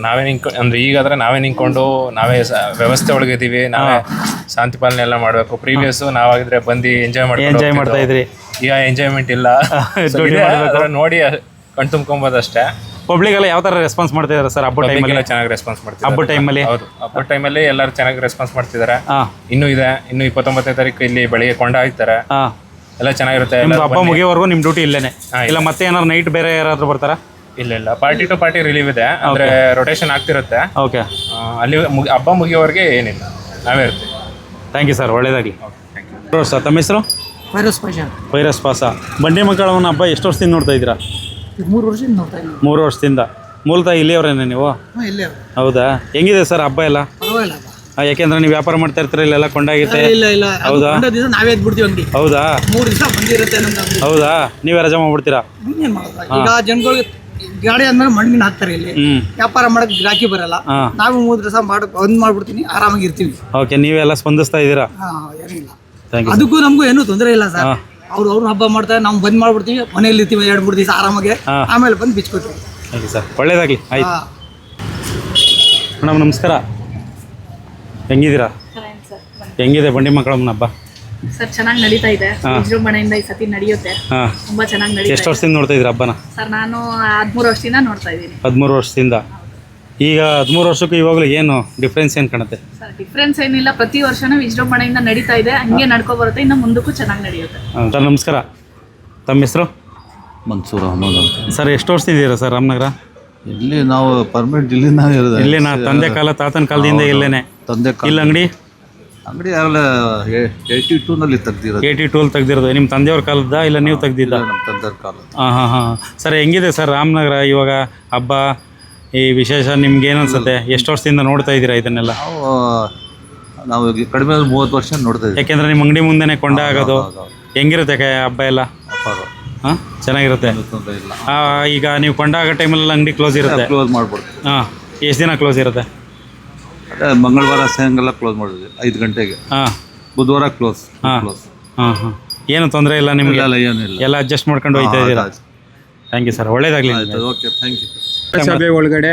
ನಾವೇ ಅಂದರೆ ಈಗಾದರೆ ನಾವೇ ನಿಂತ್ಕೊಂಡು ನಾವೇ ವ್ಯವಸ್ಥೆ ಒಳಗಿದ್ದೀವಿ, ನಾವೇ ಶಾಂತಿ ಪಾಲನೆ ಎಲ್ಲ ಮಾಡಬೇಕು. ಪ್ರೀವಿಯಸ್ಸು ನಾವಾಗಿದ್ರೆ ಬಂದು ಎಂಜಾಯ್ ಮಾಡ್ತಾ ಇದ್ರಿ. ಈಗ ಎಂಜಾಯ್ಮೆಂಟ್ ಇಲ್ಲ. ನೋಡಿ ಕಣ್ ತುಂಬ್ಕೊಂಬೋದಷ್ಟೇ. ಪಬ್ಲಿಗೆಲ್ಲ ಯಾವ ಥರ ರೆಸ್ಪಾನ್ಸ್ ಮಾಡ್ತಿದ್ದಾರೆ ಸರ್ ಹಬ್ಬ ಟೈಮಲ್ಲಿ? ಚೆನ್ನಾಗಿ ರೆಸ್ಪಾನ್ಸ್ ಮಾಡ್ತಿದ್ದಾರೆ. ಹಬ್ಬ ಟೈಮಲ್ಲಿ? ಹೌದು, ಹಬ್ಬದ ಟೈಮಲ್ಲಿ ಎಲ್ಲರೂ ಚೆನ್ನಾಗಿ ರೆಸ್ಪಾನ್ಸ್ ಮಾಡ್ತಿದ್ದಾರೆ. ಹಾಂ, ಇನ್ನೂ 29ನೇ ತಾರೀಕು ಇಲ್ಲಿ ಬೆಳಿಗ್ಗೆ ಕೊಂಡ ಹಾಕ್ತಾರೆ. ಹಾಂ, ಎಲ್ಲ ಚೆನ್ನಾಗಿರುತ್ತೆ. ನಿಮ್ದು ಹಬ್ಬ ಮುಗಿಯೋವರೆಗೂ ನಿಮ್ಮ ಡ್ಯೂಟಿ ಇಲ್ಲೇನೆ? ಇಲ್ಲ ಮತ್ತೆ ಏನಾದ್ರು ನೈಟ್ ಬೇರೆ ಯಾರಾದರೂ ಬರ್ತಾರಾ? ಇಲ್ಲ, ಪಾರ್ಟಿ ಟು ಪಾರ್ಟಿ ರಿಲೀವ್ ಇದೆ, ಅಂದರೆ ರೊಟೇಷನ್ ಆಗ್ತಿರುತ್ತೆ. ಓಕೆ, ಅಲ್ಲಿ ಹಬ್ಬ ಮುಗಿಯೋವರೆಗೆ ಏನಿಲ್ಲ, ನಾವೇ ಇರ್ತೀವಿ. ಥ್ಯಾಂಕ್ ಯು ಸರ್, ಒಳ್ಳೇದಾಗಲಿ. ಸರ್ ತಮ್ಮ ಹೆಸರು? ವೈರಸ್ ಪಾಸ. ಬಂಡಿ ಮಕ್ಕಳವನ್ನ ಹಬ್ಬ ಎಷ್ಟು ವರ್ಷದಿಂದ ನೋಡ್ತಾ ಇದ್ದೀರಾ? 3 ವರ್ಷದಿಂದ ನೋಡ್ತಾ ಇದ್ದೀವಿ. 3 ವರ್ಷದಿಂದ. ಮೂಲತಃ ಇಲ್ಲಿಯವರೇನೆ ನೀವು? ಇಲ್ಲೇ. ಹೌದಾ? ಹೆಂಗಿದೆ ಸರ್ ಹಬ್ಬ ಎಲ್ಲ? ಪರವಾಗಿಲ್ಲ. ಯಾಕೆಂದ್ರೆ ನೀವು ವ್ಯಾಪಾರ ಮಾಡ್ತಾ ಇರ್ತೀರ, ಇಲ್ಲೆಲ್ಲ ಕೊಂಡಾಗಿತ್ತೆ. ಇಲ್ಲ ಹೌದಾ? ನಾವೇ ಎದ್ಬಿಡ್ತೀವಿ ಅಂಗಡಿ. ಹೌದಾ? 3 ದಿವಸ ಬಂದಿರುತ್ತೆ ನಮ್ದು. ಹೌದಾ? ನೀವೇ ರಜೆ ಮಾಡ್ಬಿಡ್ತೀರಾ? ಏನ್ ಮಾಡೋದು ಈಗ, ಜನಗಳಿಗೆ ಗಾಡಿ ಅಂದ್ಮೇಲೆ ಮಣ್ಣಿನ ಹಾಕ್ತಾರೆ ಇಲ್ಲಿ. ವ್ಯಾಪಾರ ಮಾಡಕ್ ಗಿರಾಕಿ ಬರಲ್ಲ. ನಾವು 3 ದಿವಸ ಬಂದ್ ಮಾಡ್ಬಿಡ್ತೀನಿ, ಆರಾಮಾಗಿ ಇರ್ತೀವಿ. ಓಕೆ, ನೀವೆಲ್ಲ ಸ್ಪಂದಿಸ್ತಾ ಇದ್ದೀರಾ? ಏನಿಲ್ಲ, ಥ್ಯಾಂಕ್ ಯು. ಅದಕ್ಕೂ ನಮಗೂ ಏನೂ ತೊಂದರೆ ಇಲ್ಲ ಸರ್. ಅವ್ರು ಹಬ್ಬ ಮಾಡ್ತಾರೆ, ನಾವು ಬಂದ್ ಮಾಡ್ಬಿಡ್ತೀವಿ, ಮನೇಲಿ ಇರ್ತೀವಿ 2-3 ದಿವಸ ಆರಾಮಾಗಿ, ಆಮೇಲೆ ಬಂದು ಬಿಚ್ಕೋತೀವಿ. ಥ್ಯಾಂಕ್ ಯು ಸರ್, ಒಳ್ಳೇದಾಗಲಿ. ಆಯ್ತು ಮೇಡಮ್, ನಮಸ್ಕಾರ. ಹೆಂಗಿದ್ದೀರಾ? ಹೆಂಗಿದೆ ಬಂಡಿ ಮಕ್ಕಳಮ್ಮನ ಹಬ್ಬ? ಸರ್ ಚೆನ್ನಾಗಿ ನಡೀತಾ ಇದೆ. ವಿಜೃಂಭಣೆಯಿಂದ ಈ ಸತಿ ನಡೆಯುತ್ತೆ. ತುಂಬಾ ಚೆನ್ನಾಗಿ ನಡೀತಾ ಇದೆ. ಎಷ್ಟು ವರ್ಷದಿಂದ ನೋಡ್ತಾ ಇದ್ದೀರಾ ಹಬ್ಬನ? ಸರ್ ನಾನು 13 ವರ್ಷದಿಂದ ನೋಡ್ತಾ ಇದ್ದೀನಿ. 13 ವರ್ಷದಿಂದ. ಈಗ 13 ವರ್ಷಕ್ಕೂ ಇವಾಗಲೂ ಏನು ಡಿಫ್ರೆನ್ಸ್ ಏನು ಕಾಣುತ್ತೆ? ಸರ್ ಡಿಫ್ರೆನ್ಸ್ ಏನಿಲ್ಲ, ಪ್ರತಿ ವರ್ಷನೂ ವಿಜೃಂಭಣೆಯಿಂದ ನಡೀತಾ ಇದೆ, ಹಂಗೆ ನಡ್ಕೊ ಬರುತ್ತೆ, ಇನ್ನು ಮುಂದಕ್ಕೂ ಚೆನ್ನಾಗಿ ನಡೆಯುತ್ತೆ. ಸರ್ ನಮಸ್ಕಾರ. ತಮ್ಮ ಹೆಸರು? ಮನ್ಸೂರ್ ಅಹಮದ್ ಅಂತ. ಸರ್ ಎಷ್ಟು ವರ್ಷದಿದ್ದೀರಾ ಸರ್ ರಾಮನಗರ? ಇಲ್ಲಿ ನಾವು ಪರ್ಮನೆಂಟ್ ಇಲ್ಲಿನ ಇರೋದು. ಇಲ್ಲಿ ನಾ ತಂದೆ ಕಾಲ ತಾತನ ಕಾಲದಿಂದ ಇಲ್ಲೇನೆ. ತಂದೆ ಕಾಲ. ಇಲ್ಲ ಅಂಗಡಿ ಎಲ್ಲ 82ನಲ್ಲಿ ತೆಗ್ದಿರೋದು. 82 ತೆಗ್ದಿರೋದು. ನಿಮ್ಮ ತಂದೆಯವ್ರ ಕಾಲದ ಇಲ್ಲ ನೀವು ತೆಗ್ದಿದ್ದ? ನಮ್ಮ ತಂದೆಯವ್ರ ಕಾಲ. ಹಾಂ. ಸರ್ ಹೆಂಗಿದೆ ಸರ್ ರಾಮನಗರ ಇವಾಗ ಹಬ್ಬ ಈ ವಿಶೇಷ ನಿಮ್ಗೆ ಏನು ಅನ್ಸುತ್ತೆ? ಎಷ್ಟು ವರ್ಷದಿಂದ ನೋಡ್ತಾ ಇದ್ದೀರಾ ಇದನ್ನೆಲ್ಲ? ನಾವು ಕಡಿಮೆ 30 ವರ್ಷ ನೋಡ್ತಾ ಇದ್ದೀವಿ. ಯಾಕೆಂದ್ರೆ ನಿಮ್ಮ ಅಂಗಡಿ ಮುಂದೆನೆ ಕೊಂಡ ಆಗೋದು. ಹೆಂಗಿರುತ್ತೆ ಹಬ್ಬ ಎಲ್ಲ? ಹಾಂ, ಚೆನ್ನಾಗಿರುತ್ತೆ. ಇಲ್ಲ, ಈಗ ನೀವು ಕೊಂಡಾಗೋ ಟೈಮಲ್ಲಿ ಅಂಗಡಿ ಕ್ಲೋಸ್ ಇರುತ್ತೆ? ಕ್ಲೋಸ್ ಮಾಡ್ಬಿಡ್ತೀವಿ. ಹಾಂ, ಎಷ್ಟು ದಿನ ಕ್ಲೋಸ್ ಇರುತ್ತೆ? ಅದೇ ಮಂಗಳವಾರ ಸಾಯಂಕಾಲ ಕ್ಲೋಸ್ ಮಾಡಿದ್ವಿ 5 ಗಂಟೆಗೆ. ಹಾಂ, ಬುಧವಾರ ಕ್ಲೋಸ್. ಹಾಂ. ಏನು ತೊಂದರೆ ಇಲ್ಲ ನಿಮಗೆ? ಏನಿಲ್ಲ, ಎಲ್ಲ ಅಡ್ಜಸ್ಟ್ ಮಾಡ್ಕೊಂಡು ಹೋಗ್ತಾ ಇದ್ದೀರಾ? ಥ್ಯಾಂಕ್ ಯು ಸರ್, ಒಳ್ಳೇದಾಗಲಿ. Okay, thank you. ಸಭೆ ಒಳಗಡೆ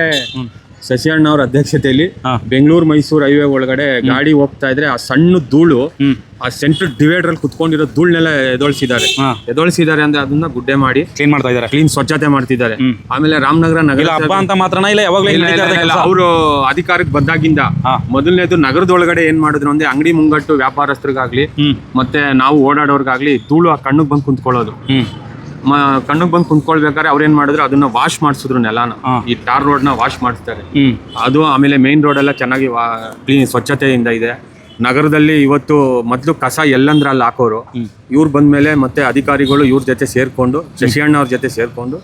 ಶಶಿಯಣ್ಣ ಅವ್ರ ಅಧ್ಯಕ್ಷತೆಯಲ್ಲಿ ಬೆಂಗಳೂರು ಮೈಸೂರು ಹೈವೇ ಒಳಗಡೆ ಗಾಡಿ ಹೋಗ್ತಾ ಇದ್ರೆ ಆ ಸಣ್ಣ ಧೂಳು ಆ ಸೆಂಟ್ರಲ್ ಡಿವೈಡರ್ ಅಲ್ಲಿ ಕುತ್ಕೊಂಡಿರೋ ಧೂಳ್ನೆಲ್ಲ ಎದೊಳಿಸಿದ್ದಾರೆ ಅಂದ್ರೆ ಅದನ್ನ ಗುಡ್ಡೆ ಮಾಡಿ ಕ್ಲೀನ್ ಮಾಡ್ತಾ ಇದ್ದಾರೆ, ಕ್ಲೀನ್ ಸ್ವಚ್ಛತೆ ಮಾಡ್ತಿದ್ದಾರೆ. ಆಮೇಲೆ ರಾಮನಗರ ನಗರ ಹಬ್ಬ ಅಂತ ಮಾತ್ರನಾ ಇಲ್ಲ ಯಾವಾಗಲೂ ಅವರು ಅಧಿಕಾರಕ್ಕೆ ಬಂದಾಗಿಂದ ಮೊದಲನೇದು ನಗರದೊಳಗಡೆ ಏನ್ ಮಾಡಿದ್ರು ಅಂದ್ರೆ ಅಂಗಡಿ ಮುಂಗಟ್ಟು ವ್ಯಾಪಾರಸ್ಥರಿಗಾಗ್ಲಿ ಮತ್ತೆ ನಾವು ಓಡಾಡೋರ್ಗಾಗ್ಲಿ ಧೂಳು ಆ ಕಣ್ಣಿಗೆ ಬಂದು ಕುಂತ್ಕೊಳ್ಳೋದು. ಕಣ್ಣಿಗೆ ಬಂದು ಕುಂತ್ಕೊಳ್ಬೇಕಾದ್ರೆ ಅವ್ರೇನ್ ಮಾಡಿದ್ರು ಅದನ್ನ ವಾಶ್ ಮಾಡಿಸಿದ್ರು, ನೆಲಾನ ಈ ಟಾರ್ ರೋಡ್ ನ ವಾಶ್ ಮಾಡಿಸ್ತಾರೆ ಅದು. ಆಮೇಲೆ ಮೇನ್ ರೋಡ್ ಎಲ್ಲ ಚೆನ್ನಾಗಿ ಕ್ಲೀನ್ ಸ್ವಚ್ಛತೆಯಿಂದ ಇದೆ. ನಗರದಲ್ಲಿ ಇವತ್ತು ಮೊದಲು ಕಸ ಎಲ್ಲಂದ್ರೆ ಅಲ್ಲಿ ಹಾಕೋರು, ಇವ್ರು ಬಂದ್ಮೇಲೆ ಮತ್ತೆ ಅಧಿಕಾರಿಗಳು ಇವ್ರ ಜೊತೆ ಸೇರ್ಕೊಂಡು ಶಶಿಯಣ್ಣ ಅವ್ರ ಜೊತೆ ಸೇರ್ಕೊಂಡು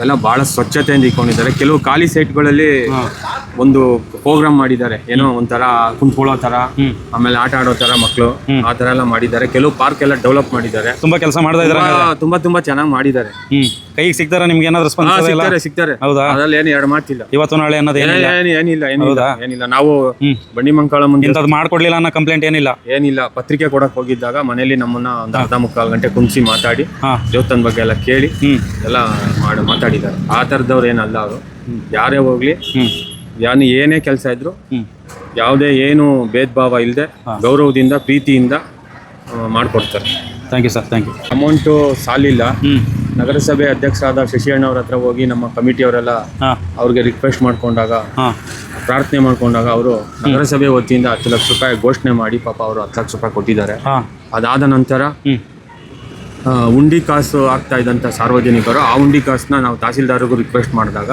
ಎಲ್ಲ ಬಹಳ ಸ್ವಚ್ಛತೆಯಿಂದ ಇಟ್ಕೊಂಡಿದ್ದಾರೆ. ಕೆಲವು ಖಾಲಿ ಸೈಟ್ಗಳಲ್ಲಿ ಒಂದು ಪ್ರೋಗ್ರಾಮ್ ಮಾಡಿದ್ದಾರೆ, ಏನೋ ಒಂಥರ ಕುಂತ್ಕೊಳ್ಳೋ ತರ, ಆಮೇಲೆ ಆಟ ಆಡೋ ತರ ಮಕ್ಕಳು ಆ ತರ ಎಲ್ಲ ಮಾಡಿದ್ದಾರೆ. ಕೆಲವು ಪಾರ್ಕ್ ಎಲ್ಲ ಡೆವಲಪ್ ಮಾಡಿದ್ದಾರೆ, ತುಂಬಾ ಕೆಲಸ ಮಾಡ್ತಾ ಇದ್ದಾರೆ, ತುಂಬಾ ಚೆನ್ನಾಗಿ ಮಾಡಿದ್ದಾರೆ. ಕೈಗೆ ಸಿಗ್ತಾರ ನಿಮ್ಗೆ ಏನಾದ್ರು? ಸಿಗ್ತಾರೆ. ಹೌದಾ? ಅದ್ರಲ್ಲಿ ಏನು ಎರಡು ಮಾತಿಲ್ಲ. ಇವತ್ತು ನಾಳೆ ಅನ್ನೋದು ಏನಿಲ್ಲ. ನಾವು ಬಂಡಿ ಮಂಕಾಳ ಮುಂದೆ ಮಾಡ್ಕೊಡ್ಲಿಲ್ಲ ಅನ್ನೋ ಕಂಪ್ಲೇಂಟ್ ಏನಿಲ್ಲ. ಪತ್ರಿಕೆ ಕೊಡಕ್ ಹೋಗಿದ್ದಾಗ ಮನೇಲಿ ನಮ್ಮನ್ನ ಒಂದು 1/4 ಗಂಟೆ ಕುಂಸಿ ಮಾತಾಡಿ ದೇವಸ್ಥಾನ ಬಗ್ಗೆ ಎಲ್ಲ ಕೇಳಿ ಎಲ್ಲ ಮಾತಾಡಿದ್ದಾರೆ. ಆ ಥರದವ್ರು ಏನಲ್ಲ ಅವರು. ಯಾರೇ ಹೋಗ್ಲಿ, ಏನೇ ಕೆಲಸ ಇದ್ರು ಯಾವುದೇ ಏನು ಭೇದ ಭಾವ ಇಲ್ಲದೆ ಗೌರವದಿಂದ ಪ್ರೀತಿಯಿಂದ ಮಾಡ್ಕೊಡ್ತಾರೆ. Thank you sir, thank you. Amount ಸಾಲಿಲ್ಲ. ನಗರಸಭೆ ಅಧ್ಯಕ್ಷರಾದ ಶಶಿಯಣ್ಣ ಅವ್ರ ಹತ್ರ ಹೋಗಿ ನಮ್ಮ ಕಮಿಟಿಯವರೆಲ್ಲ ಅವ್ರಿಗೆ ರಿಕ್ವೆಸ್ಟ್ ಮಾಡ್ಕೊಂಡಾಗ, ಪ್ರಾರ್ಥನೆ ಮಾಡ್ಕೊಂಡಾಗ ಅವರು ನಗರಸಭೆ ವತಿಯಿಂದ 10 ಲಕ್ಷ ರೂಪಾಯಿ ಘೋಷಣೆ ಮಾಡಿ ಪಾಪ ಅವರು 10 ಲಕ್ಷ ರೂಪಾಯಿ ಕೊಟ್ಟಿದ್ದಾರೆ. ಅದಾದ ನಂತರ ಉಂಡಿ ಕಾಸು ಆಗ್ತಾ ಇದ್ದಂಥ ಸಾರ್ವಜನಿಕರು ಆ ಉಂಡಿ ಕಾಸನ್ನ ನಾವು ತಹಸೀಲ್ದಾರ್ಗೂ ರಿಕ್ವೆಸ್ಟ್ ಮಾಡಿದಾಗ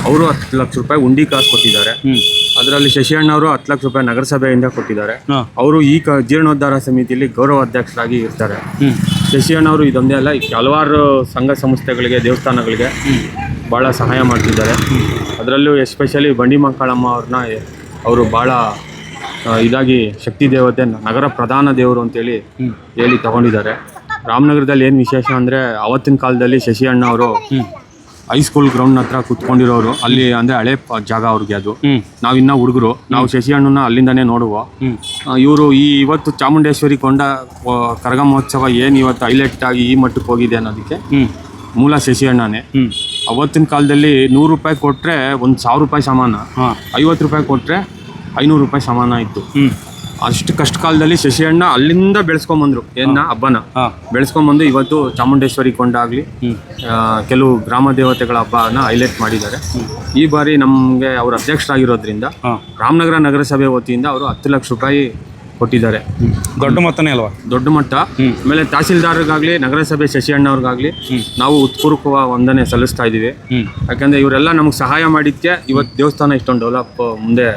ಅವರು 10 ಲಕ್ಷ ರೂಪಾಯಿ ಉಂಡಿ ಕಾಸು ಕೊಟ್ಟಿದ್ದಾರೆ. ಅದರಲ್ಲಿ ಶಶಿಯಣ್ಣವರು 10 ಲಕ್ಷ ರೂಪಾಯಿ ನಗರಸಭೆಯಿಂದ ಕೊಟ್ಟಿದ್ದಾರೆ. ಅವರು ಈ ಜೀರ್ಣೋದ್ಧಾರ ಸಮಿತಿಯಲ್ಲಿ ಗೌರವ ಅಧ್ಯಕ್ಷರಾಗಿ ಇರ್ತಾರೆ. ಶಶಿಯಣ್ಣವರು ಇದೊಂದೇ ಅಲ್ಲ, ಹಲವಾರು ಸಂಘ ಸಂಸ್ಥೆಗಳಿಗೆ, ದೇವಸ್ಥಾನಗಳಿಗೆ ಭಾಳ ಸಹಾಯ ಮಾಡ್ತಿದ್ದಾರೆ. ಅದರಲ್ಲೂ ಎಸ್ಪೆಷಲಿ ಬಂಡಿ ಮಂಕಾಳಮ್ಮ ಅವ್ರನ್ನ ಅವರು ಭಾಳ ಇದಾಗಿ ಶಕ್ತಿ ದೇವತೆ, ನಗರ ಪ್ರಧಾನ ದೇವರು ಅಂತೇಳಿ ಹೇಳಿ ತಗೊಂಡಿದ್ದಾರೆ. ರಾಮನಗರದಲ್ಲಿ ಏನು ವಿಶೇಷ ಅಂದರೆ ಅವತ್ತಿನ ಕಾಲದಲ್ಲಿ ಶಶಿ ಅಣ್ಣ ಅವರು ಹೈಸ್ಕೂಲ್ ಗ್ರೌಂಡ್ ಹತ್ರ ಕುತ್ಕೊಂಡಿರೋರು. ಅಲ್ಲಿ ಅಂದರೆ ಹಳೆ ಜಾಗ ಅವ್ರಿಗೆ ಅದು. ನಾವಿನ್ನ ಹುಡುಗರು, ನಾವು ಶಶಿ ಅಣ್ಣನ ಅಲ್ಲಿಂದನೇ ನೋಡುವ. ಇವರು ಇವತ್ತು ಚಾಮುಂಡೇಶ್ವರಿ ಕೊಂಡ ಕರಗ ಮಹೋತ್ಸವ ಏನು ಇವತ್ತು ಹೈಲೈಟ್ ಆಗಿ ಈ ಮಟ್ಟಕ್ಕೆ ಹೋಗಿದೆ ಅನ್ನೋದಕ್ಕೆ ಮೂಲ ಶಶಿ ಅಣ್ಣನೇ. ಅವತ್ತಿನ ಕಾಲದಲ್ಲಿ 100 ರೂಪಾಯಿ ಕೊಟ್ಟರೆ 1,000 ರೂಪಾಯಿ ಸಮಾನ, 50 ರೂಪಾಯಿ ಕೊಟ್ಟರೆ 500 ರೂಪಾಯಿ ಸಮಾನ ಇತ್ತು. ಅಷ್ಟು ಕಷ್ಟ ಕಾಲದಲ್ಲಿ ಶಶಿ ಅಣ್ಣ ಅಲ್ಲಿಂದ ಬೆಳೆಸ್ಕೊಂಬಂದ್ರು ಹಬ್ಬನ ಬೆಳೆಸ್ಕೊಂಬಂದು ಇವತ್ತು ಚಾಮುಂಡೇಶ್ವರಿ ಕೊಂಡ ಆಗಲಿ ಕೆಲವು ಗ್ರಾಮ ದೇವತೆಗಳ ಹಬ್ಬನ ಹೈಲೈಟ್ ಮಾಡಿದ್ದಾರೆ. ಈ ಬಾರಿ ನಮಗೆ ಅವರು ಅಧ್ಯಕ್ಷರಾಗಿರೋದ್ರಿಂದ ರಾಮನಗರ ನಗರಸಭೆ ವತಿಯಿಂದ ಅವರು 10 ಲಕ್ಷ ರೂಪಾಯಿ ಕೊಟ್ಟಿದ್ದಾರೆ. ದೊಡ್ಡ ಮೊತ್ತನೇ ಅಲ್ವಾ? ದೊಡ್ಡ ಮಟ್ಟ. ಆಮೇಲೆ ತಹಸೀಲ್ದಾರ್ಗಾಗಲಿ ನಗರಸಭೆ ಶಶಿ ಅಣ್ಣವ್ರಿಗಾಗಲಿ ನಾವು ಉತ್ಪೂರ್ವಕ ವಂದನೆ ಸಲ್ಲಿಸ್ತಾ ಇದ್ದೀವಿ. ಯಾಕಂದರೆ ಇವರೆಲ್ಲ ನಮಗೆ ಸಹಾಯ ಮಾಡಿದ್ದಕ್ಕೆ ಇವತ್ತು ದೇವಸ್ಥಾನ ಇಷ್ಟೊಂದು ಡೆವಲಪ್ ಮುಂದೆ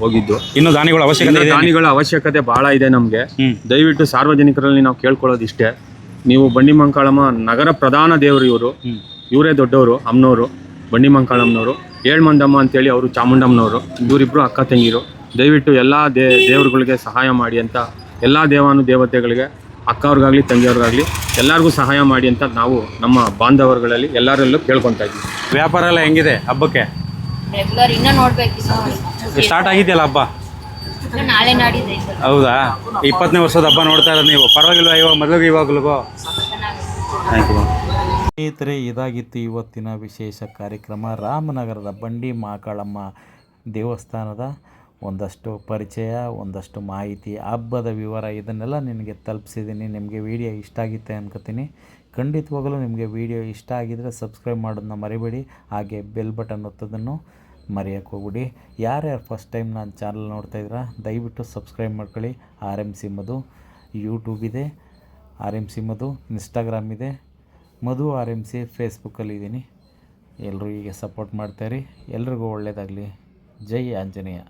ಹೋಗಿದ್ದು. ಇನ್ನು ದಾನಿಗಳ ಅವಶ್ಯಕತೆ ಭಾಳ ಇದೆ ನಮಗೆ. ದಯವಿಟ್ಟು ಸಾರ್ವಜನಿಕರಲ್ಲಿ ನಾವು ಕೇಳ್ಕೊಳ್ಳೋದು ಇಷ್ಟೇ, ನೀವು ಬಂಡಿ ಮಂಕಾಳಮ್ಮ ನಗರ ಪ್ರಧಾನ ದೇವರು ಇವರೇ ದೊಡ್ಡವರು, ಅಮ್ಮನವರು ಬಂಡಿ ಮಂಕಾಳಮ್ಮನವರು, ಏಳ್ಮಂದಮ್ಮ ಅಂತೇಳಿ ಅವರು ಚಾಮುಂಡಮ್ಮನವರು, ಇವರಿಬ್ಬರು ಅಕ್ಕ ತಂಗಿರು. ದಯವಿಟ್ಟು ಎಲ್ಲ ದೇವರುಗಳಿಗೆ ಸಹಾಯ ಮಾಡಿ ಅಂತ, ಎಲ್ಲ ದೇವತೆಗಳಿಗೆ ಅಕ್ಕವ್ರಿಗಾಗಲಿ ತಂಗಿಯವ್ರಿಗಾಗಲಿ ಎಲ್ಲರಿಗೂ ಸಹಾಯ ಮಾಡಿ ಅಂತ ನಾವು ನಮ್ಮ ಬಾಂಧವರುಗಳಲ್ಲಿ ಎಲ್ಲರಲ್ಲೂ ಕೇಳ್ಕೊತಾ ಇದ್ದೀವಿ. ವ್ಯಾಪಾರ ಎಲ್ಲ ಹೆಂಗಿದೆ ಹಬ್ಬಕ್ಕೆ? ರೆಗ್ಯುಲರ್ ಇನ್ನೂ ನೋಡ್ಬೇಕು, ಸ್ಟಾರ್ಟ್ ಆಗಿದೆಯಲ್ಲ ಹಬ್ಬ? ನಾಳೆ ನಾಡಿದ್ದು. ಹೌದಾ? 20ನೇ ವರ್ಷದ ಹಬ್ಬ ನೋಡ್ತಾ ಇರೋದು ನೀವು, ಪರವಾಗಿಲ್ವಾ ಇವಾಗ ಮೊದಲಿಗೆ ಇವಾಗಲೂ? ಸ್ನೇಹಿತರೆ, ಇದಾಗಿತ್ತು ಇವತ್ತಿನ ವಿಶೇಷ ಕಾರ್ಯಕ್ರಮ. ರಾಮನಗರದ ಬಂಡಿ ಮಹಾಕಾಳಮ್ಮ ದೇವಸ್ಥಾನದ ಒಂದಷ್ಟು ಪರಿಚಯ, ಒಂದಷ್ಟು ಮಾಹಿತಿ, ಹಬ್ಬದ ವಿವರ, ಇದನ್ನೆಲ್ಲ ನಿನಗೆ ತಲುಪಿಸಿದ್ದೀನಿ. ನಿಮಗೆ ವಿಡಿಯೋ ಇಷ್ಟ ಆಗಿತ್ತೆ ಅನ್ಕೋತೀನಿ. ಖಂಡಿತವಾಗಲೂ ನಿಮಗೆ ವಿಡಿಯೋ ಇಷ್ಟ ಆಗಿದ್ದರೆ ಸಬ್ಸ್ಕ್ರೈಬ್ ಮಾಡೋದನ್ನ ಮರಿಬೇಡಿ. ಹಾಗೆ ಬೆಲ್ ಬಟನ್ ಒತ್ತೋದನ್ನು ಮರೆಯೋಕ್ಕೆ ಹೋಗ್ಬಿಡಿ. ಯಾರ್ಯಾರು ಫಸ್ಟ್ ಟೈಮ್ ನಾನು ಚಾನಲ್ ನೋಡ್ತಾಯಿದ್ದೀರಾ ದಯವಿಟ್ಟು ಸಬ್ಸ್ಕ್ರೈಬ್ ಮಾಡ್ಕೊಳ್ಳಿ. RMC ಮಧು ಯೂಟ್ಯೂಬ್ ಇದೆ, RMC ಮಧು ಇನ್ಸ್ಟಾಗ್ರಾಮ್ ಇದೆ, ಮಧು RMC ಫೇಸ್ಬುಕ್ಕಲ್ಲಿದ್ದೀನಿ. ಎಲ್ಲರೂ ಹೀಗೆ ಸಪೋರ್ಟ್ ಮಾಡ್ತಾಯಿರಿ. ಎಲ್ರಿಗೂ ಒಳ್ಳೆಯದಾಗಲಿ. ಜೈ ಆಂಜನೇಯ.